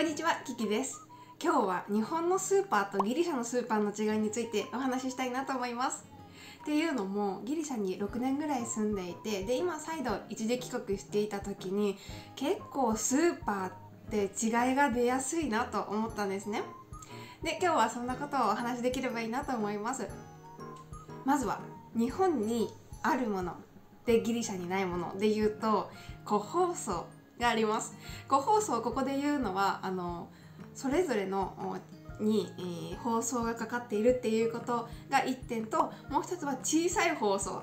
こんにちは、キキです。今日は日本のスーパーとギリシャのスーパーの違いについてお話ししたいなと思います。っていうのも、ギリシャに6年ぐらい住んでいて、で今再度一時帰国していた時に結構スーパーって違いが出やすいなと思ったんですね。で今日はそんなことをお話しできればいいなと思います。まずは日本にあるものでギリシャにないもので言うと、個包装があります。個包装、ここで言うのはそれぞれのに、包装がかかっているっていうことが1点と、もう一つは小さい包装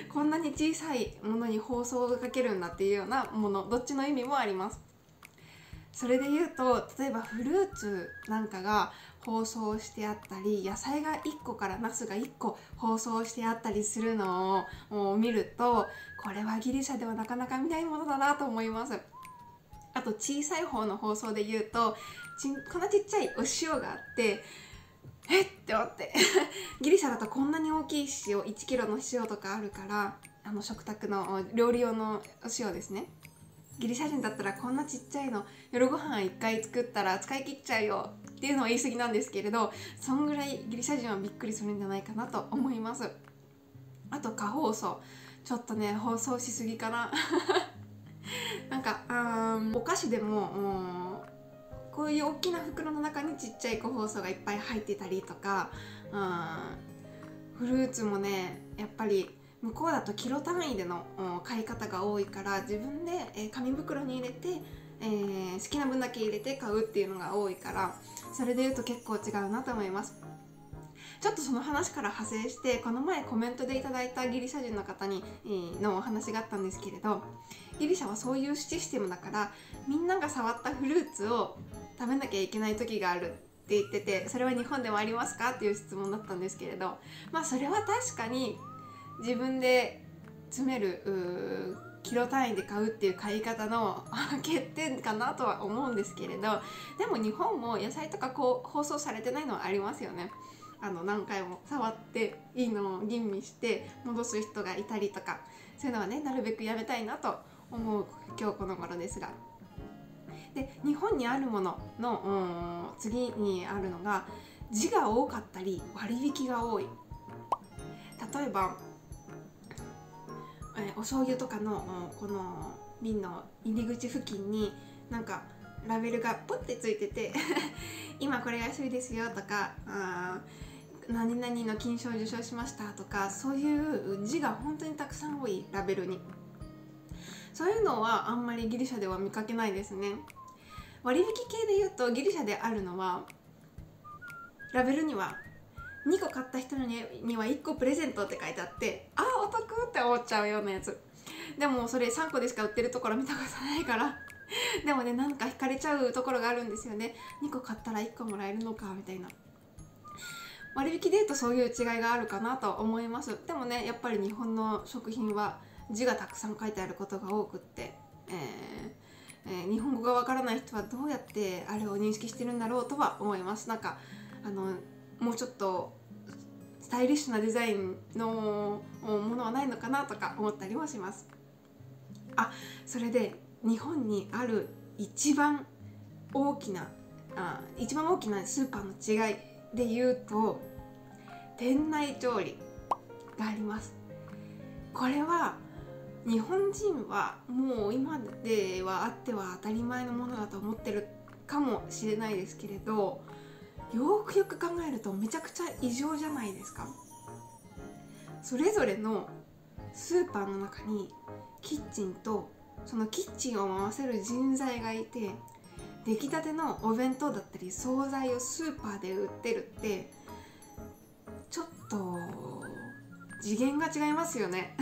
こんなに小さいものに包装がかけるんだっていうようなもの、どっちの意味もあります。それで言うと、例えばフルーツなんかが包装してあったり、野菜が1個からナスが1個包装してあったりするのを見ると、これはギリシャではなかなか見ないものだなと思います。あと小さい方の包装で言うと、こんなちっちゃいお塩があって、えって思ってギリシャだとこんなに大きい塩、1キロの塩とかあるから、食卓の料理用のお塩ですね。ギリシャ人だったらこんなちっちゃいの夜ご飯1回作ったら使い切っちゃうよっていうのは言い過ぎなんですけれど、そんぐらいギリシャ人はびっくりするんじゃないかなと思います。あと過包装、ちょっとね包装しすぎかななんかお菓子でもこういう大きな袋の中にちっちゃい個包装がいっぱい入ってたりとか、フルーツもねやっぱり向こうだとキロ単位での買い方が多いから、自分で紙袋に入れて、好きな分だけ入れて買うっていうのが多いから、それでいうと結構違うなと思います。ちょっとその話から派生して、この前コメントでいただいたギリシャ人の方にのお話があったんですけれど、ギリシャはそういうシステムだから、みんなが触ったフルーツを食べなきゃいけない時があるって言ってて、それは日本でもありますかっていう質問だったんですけれど、それは確かに自分で詰めるキロ単位で買うっていう買い方の欠点かなとは思うんですけれど、でも日本も野菜とかこう包装されてないのはありますよね。何回も触っていいのを吟味して戻す人がいたりとか、そういうのはねなるべくやめたいなと思う今日この頃ですが、で日本にあるものの次にあるのが、字が多かったり割引が多い。例えばお醤油とかのこの瓶の入り口付近になんかラベルがポッてついてて今これが安いですよとか、何々の金賞を受賞しましたとか、そういう字が本当にたくさん多いラベルに、そういうのはあんまりギリシャでは見かけないですね。割引系で言うと、ギリシャであるのはラベルには2個買った人には1個プレゼントって書いてあって、お得って思っちゃうようなやつ。でもそれ3個でしか売ってるところ見たことないからでもね、なんか惹かれちゃうところがあるんですよね。2個買ったら1個もらえるのかみたいな。割引で言うとそういう違いがあるかなと思います。でもね、やっぱり日本の食品は字がたくさん書いてあることが多くって、日本語がわからない人はどうやってあれを認識してるんだろうとは思います。なんかもうちょっとスタイリッシュなデザインのものはないのかなとか思ったりもします。それで日本にある一番大きなスーパーの違いで言うと、店内調理があります。これは日本人はもう今ではあっては当たり前のものだと思ってるかもしれないですけれど、よくよく考えるとめちゃくちゃ異常じゃないですか。それぞれのスーパーの中にキッチンと、そのキッチンを回せる人材がいて、出来たてのお弁当だったり惣菜をスーパーで売ってるって、ちょっと次元が違いますよね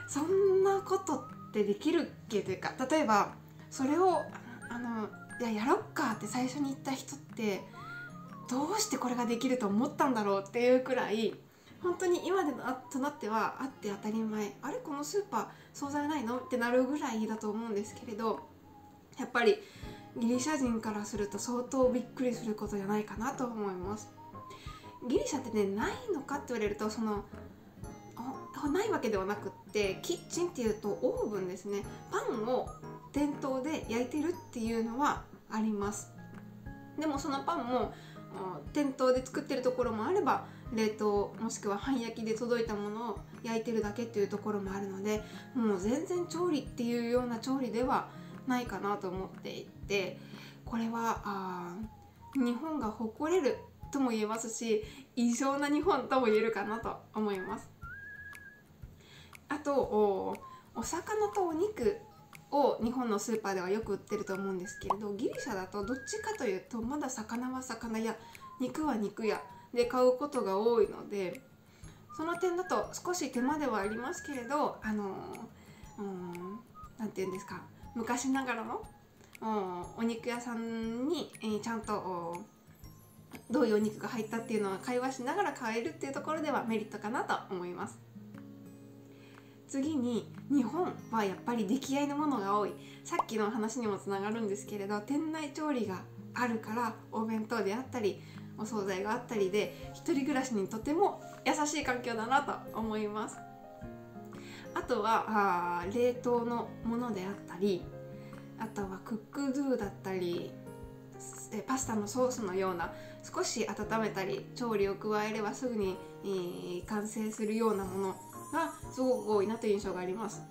そんなことってできるっけというか、例えばそれをやろっかって最初に言った人って、どうしてこれができると思ったんだろうっていうくらい、本当に今となってはあって当たり前、あれこのスーパー惣菜ないのってなるぐらいだと思うんですけれど、やっぱりギリシャ人からすると相当びっくりすることじゃないかなと思います。ギリシャってね、ないのかって言われるとないわけではなくって、キッチンっていうとオーブンですね。パンを店頭で焼いてるっていうのはあります。でもそのパンも店頭で作ってるところもあれば、冷凍もしくは半焼きで届いたものを焼いてるだけっていうところもあるので、もう全然調理っていうような調理ではないかなと思っていて、これは日本が誇れるとも言えますし、異常な日本とも言えるかなと思います。あとお魚とお肉を日本のスーパーではよく売ってると思うんですけれど、ギリシャだとどっちかというとまだ魚は魚屋、肉は肉屋で買うことが多いので、その点だと少し手間ではありますけれど、なんていうんですか、昔ながらのお肉屋さんに、ちゃんとどういうお肉が入ったっていうのは会話しながら買えるっていうところではメリットかなと思います。次に、日本はやっぱり出来合いのものが多い。さっきの話にもつながるんですけれど、店内調理があるからお弁当であったりお惣菜があったりで、一人暮らしにとても優しい環境だなと思います。あとは冷凍のものであったり、あとはクックドゥだったり、パスタのソースのような少し温めたり調理を加えればすぐに、完成するようなものがすごく多いなという印象があります。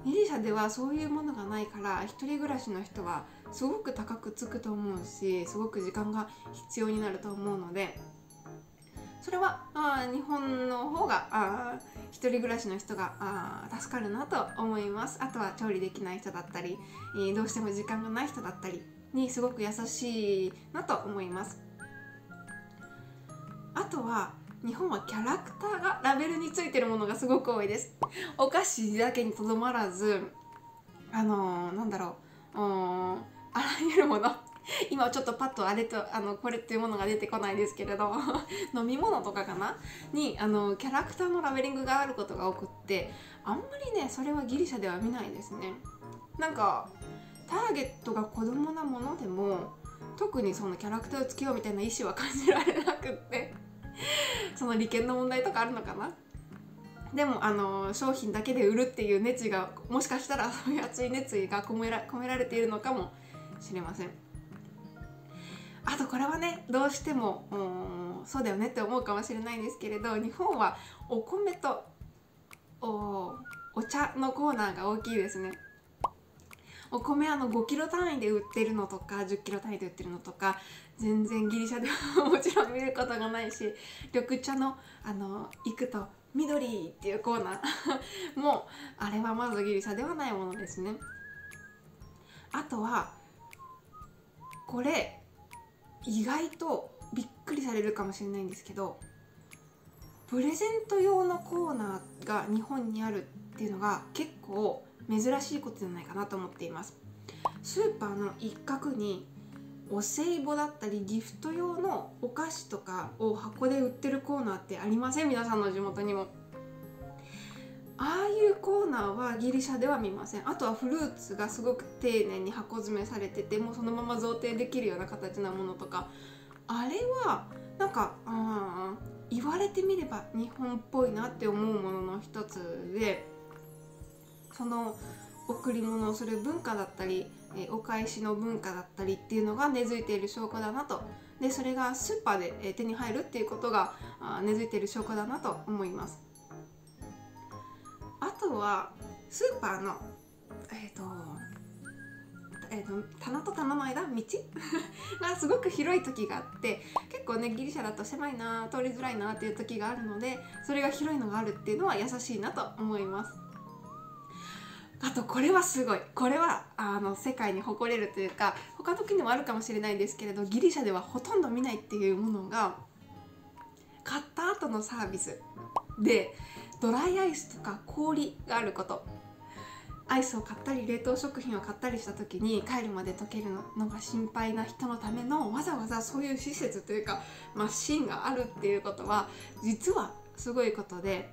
ギリシャではそういうものがないから、一人暮らしの人はすごく高くつくと思うし、すごく時間が必要になると思うので、それは日本の方が一人暮らしの人が助かるなと思います。あとは調理できない人だったり、どうしても時間がない人だったりにすごく優しいなと思います。あとは日本はキャラクターがラベルについてるものがすごく多いです。お菓子だけにとどまらず、なんだろう、あらゆるもの今ちょっとパッとこれっていうものが出てこないですけれど飲み物とかかなにキャラクターのラベリングがあることが多くって、あんまりねそれはギリシャでは見ないですね。なんかターゲットが子供なものでも特にそのキャラクターをつけようみたいな意思は感じられなくってその利権の問題とかあるのかな。でも商品だけで売るっていう熱意が、もしかしたらそういう熱い熱意が込められているのかもしれません。あとこれはね、どうしてもそうだよねって思うかもしれないんですけれど、日本はお米とお茶のコーナーが大きいですね。お米5キロ単位で売ってるのとか10キロ単位で売ってるのとか、全然ギリシャではもちろん見ることがないし、緑茶の行くと緑っていうコーナーもあれはまずギリシャではないものですね。あとはこれ意外とびっくりされるかもしれないんですけど、プレゼント用のコーナーが日本にあるっていうのが結構珍しいことじゃないかなと思っています。スーパーの一角にお歳暮だったりギフト用のお菓子とかを箱で売ってるコーナーってありません？皆さんの地元にも。ああいうコーナーはギリシャでは見ません。あとはフルーツがすごく丁寧に箱詰めされてて、もうそのまま贈呈できるような形なものとか、あれはなんか言われてみれば日本っぽいなって思うものの一つで、その贈り物をする文化だったり、お返しの文化だったりっていうのが根付いている証拠だなと。でそれがスーパーで手に入るっていうことが根付いている証拠だなと思います。あとはスーパーの棚と棚の間、道がすごく広い時があって、結構ねギリシャだと狭いな、通りづらいなっていう時があるので、それが広いのがあるっていうのは優しいなと思います。あとこれはすごい、これは世界に誇れるというか、他の国もあるかもしれないんですけれど、ギリシャではほとんど見ないっていうものが、買った後のサービスでドライアイスとか氷があること。アイスを買ったり冷凍食品を買ったりした時に帰るまで溶けるのが心配な人のためのわざわざそういう施設というかマシンがあるっていうことは実はすごいことで、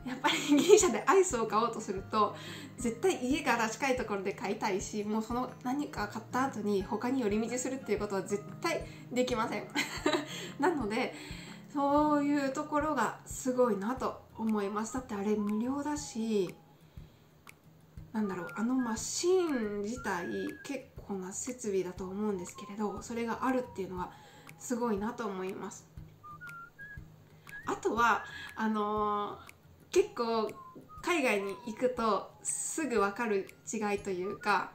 やっぱりギリシャでアイスを買おうとすると絶対家から近いところで買いたいし、もうその何か買った後に他に寄り道するっていうことは絶対できませんなのでそういうところがすごいなと思います。だってあれ無料だし、マシーン自体結こんな設備だと思うんですけれど、それがあるっていうのはすごいなと思います。あとは結構海外に行くとすぐ分かる違いというか、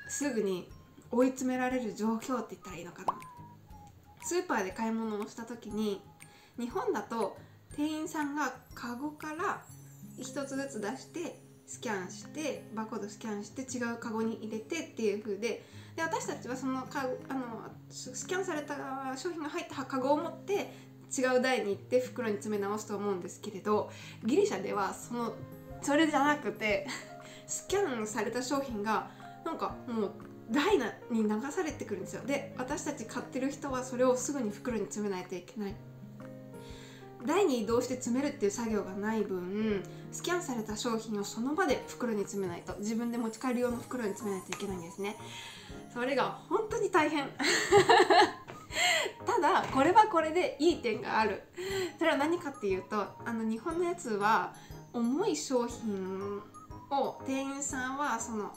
すぐに追い詰められる状況って言ったらいいのかな。スーパーで買い物をした時に、日本だと店員さんがカゴから一つずつ出してスキャンして、バーコードスキャンして違うカゴに入れてっていう風で、私たちはそのスキャンされた商品が入ったカゴを持って違う台に行って袋に詰め直すと思うんですけれど、ギリシャではそれじゃなくてスキャンされた商品がなんかもう台に流されてくるんですよ。で、私たち買ってる人はそれをすぐに袋に詰めないといけない。台に移動して詰めるっていう作業がない分、スキャンされた商品をその場で袋に詰めないと、自分で持ち帰る用の袋に詰めないといけないんですね。それが本当に大変ただこれはこれでいい点がある。それは何かっていうと、日本のやつは重い商品を店員さんはその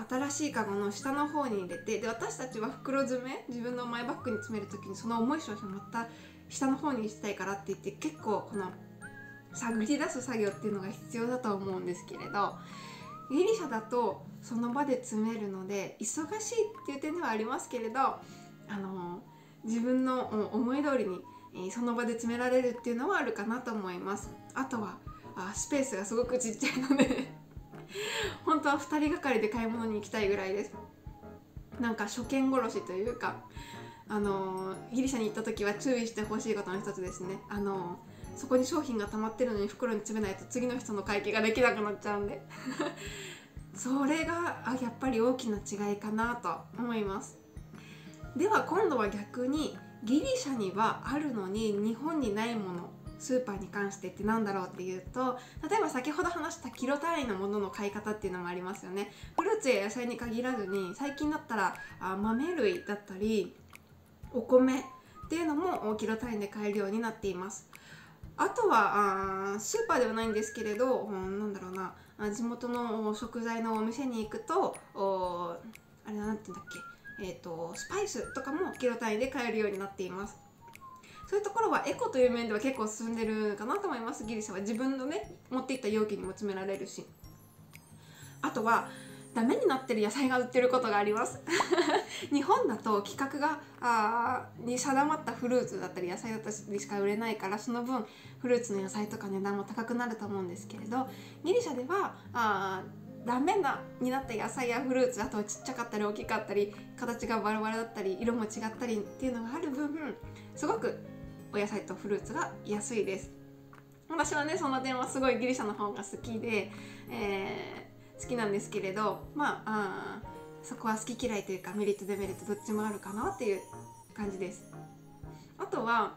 新しいカゴの下の方に入れて、で私たちは袋詰め、自分のマイバッグに詰める時にその重い商品をまた下の方にしたいからって言って、結構この探り出す作業っていうのが必要だと思うんですけれど、ギリシャだとその場で詰めるので忙しいっていう点ではありますけれど、自分の思い通りにその場で詰められるっていうのはあるかなと思います。あとはスペースがすごくちっちゃいので本当は2人がかりで買い物に行きたいぐらいです。なんか初見殺しというか、ギリシャに行った時は注意してほしいことの一つですね。そこに商品が溜まってるのに袋に詰めないと次の人の会計ができなくなっちゃうんでそれがやっぱり大きな違いかなと思います。では今度は逆に、ギリシャにはあるのに日本にないもの、スーパーに関してって何だろうっていうと、例えば先ほど話したキロ単位のものの買い方っていうのもありますよね。フルーツや野菜に限らずに、最近だったら豆類だったりお米っていうのもキロ単位で買えるようになっています。あとはスーパーではないんですけれど、なんだろうな、地元の食材のお店に行くとあれなんて言うんだっけ、スパイスとかもキロ単位で買えるようになっています。そういうところはエコという面では結構進んでるかなと思います。ギリシャは自分のね、持っていった容器にも詰められるし、あとはダメになってる野菜が売ってることがあります日本だと規格がに定まったフルーツだったり野菜だったりしか売れないから、その分フルーツの野菜とか値段も高くなると思うんですけれど、ギリシャではダメになった野菜やフルーツ、あとはちっちゃかったり大きかったり形がバラバラだったり色も違ったりっていうのがある分、すごくお野菜とフルーツが安いです。私はね、その点はすごいギリシャの方が好きで、好きなんですけれど、そこは好き嫌いというか、メリットデメリットどっちもあるかなっていう感じです。あとは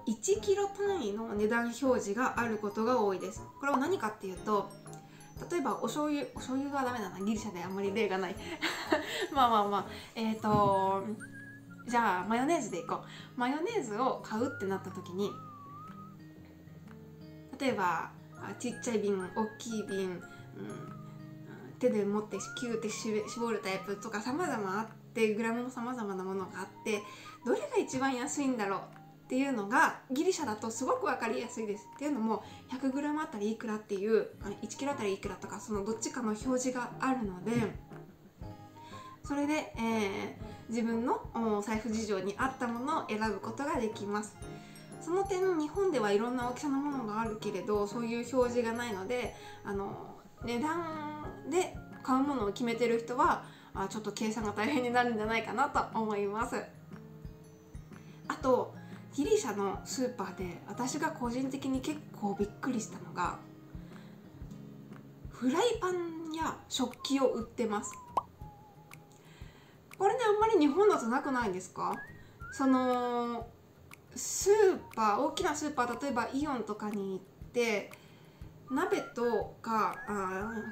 1キロ単位の値段表示があることが多いです。これは何かっていうと、例えばお醤油はダメだな、ギリシャであんまり例がないじゃあマヨネーズでいこう。マヨネーズを買うってなった時に、例えばちっちゃい瓶、大きい瓶、手で持ってキューって絞るタイプとか様々あって、グラムも様々なものがあって、どれが一番安いんだろうっていうのがギリシャだとすごく分かりやすいです。っていうのも 100g あたりいくらっていう、1キロあたりいくらとか、そのどっちかの表示があるので、それで、自分の財布事情に合ったものを選ぶことができます。その点、日本ではいろんな大きさのものがあるけれど、そういう表示がないので、値段で買うものを決めてる人はちょっと計算が大変になるんじゃないかなと思います。あとギリシャのスーパーで私が個人的に結構びっくりしたのが、フライパンや食器を売ってます。これね、あんまり日本だとなくないですか？そのスーパー、大きなスーパー、例えばイオンとかに行って鍋とか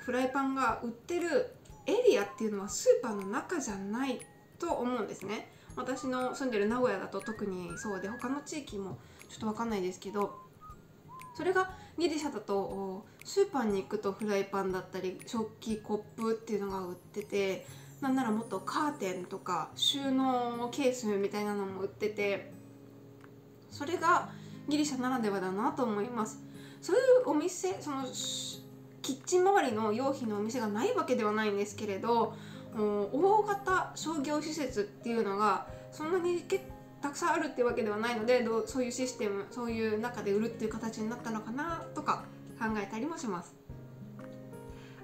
フライパンが売ってるエリアっていうのはスーパーの中じゃないと思うんですね。私の住んでる名古屋だと特にそうで、他の地域もちょっと分かんないですけど、それがギリシャだとスーパーに行くとフライパンだったり食器コップっていうのが売ってて、なんならもっとカーテンとか収納ケースみたいなのも売ってて、それがギリシャならではだなと思います。そういうお店、そのキッチン周りの用品のお店がないわけではないんですけれど、大型商業施設っていうのがそんなにたくさんあるっていうわけではないので、そういうシステム、そういう中で売るっていう形になったのかなとか考えたりもします。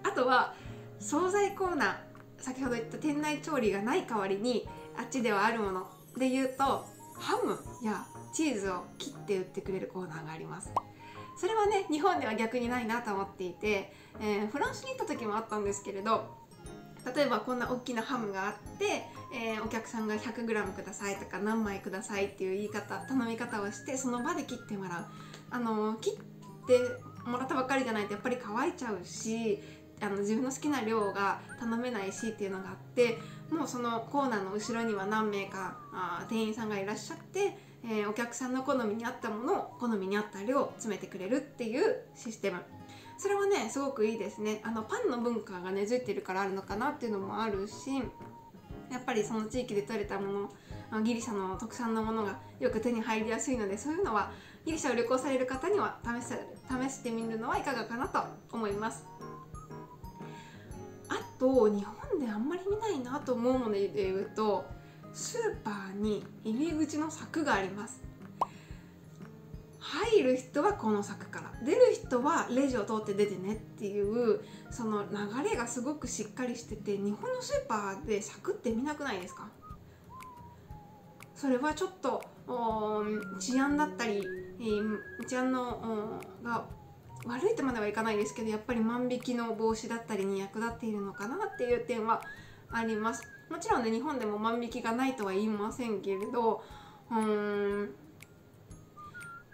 あとは惣菜コーナー、先ほど言った店内調理がない代わりにあっちではあるもので言うと、ハムやチーズを切って売ってくれるコーナーがあります。それはね、日本では逆にないなと思っていて、フランスに行った時もあったんですけれど、例えばこんな大きなハムがあって、お客さんが 100g くださいとか何枚くださいっていう頼み方をして、その場で切ってもらう。切ってもらったばっかりじゃないとやっぱり乾いちゃうし、自分の好きな量が頼めないしっていうのがあって、もうそのコーナーの後ろには何名か店員さんがいらっしゃって、お客さんの好みに合ったものを好みに合った量を詰めてくれるっていうシステム。それはねすごくいいですね。パンの文化が根付いてるからあるのかなっていうのもあるし、やっぱりその地域で採れたもの、ギリシャの特産のものがよく手に入りやすいので、そういうのはギリシャを旅行される方には試してみるのはいかがかなと思います。あと日本であんまり見ないなと思うもので言うと、スーパーに入り口の柵があります。入る人はこの柵から、出る人はレジを通って出てねっていう、その流れがすごくしっかりしてて、日本のスーパーで柵って見なくないですか？それはちょっと治安だったり、治安のが悪いとまではいかないですけど、やっぱり万引きの防止だったりに役立っているのかなっていう点はあります。もちろんね、日本でも万引きがないとは言いませんけれど、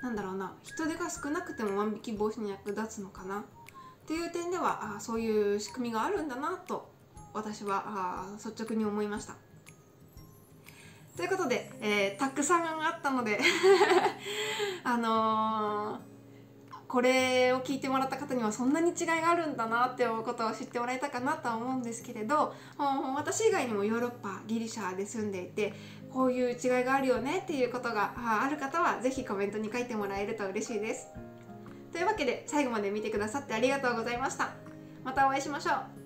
なんだろうな、人手が少なくても万引き防止に役立つのかなっていう点では、そういう仕組みがあるんだなと私は率直に思いました。ということで、たくさんあったのでこれを聞いてもらった方にはそんなに違いがあるんだなっていうことを知ってもらえたかなとは思うんですけれど、私以外にもヨーロッパ、ギリシャで住んでいて、こういう違いがあるよねっていうことがある方はぜひコメントに書いてもらえると嬉しいです。というわけで最後まで見てくださってありがとうございました。またお会いしましょう。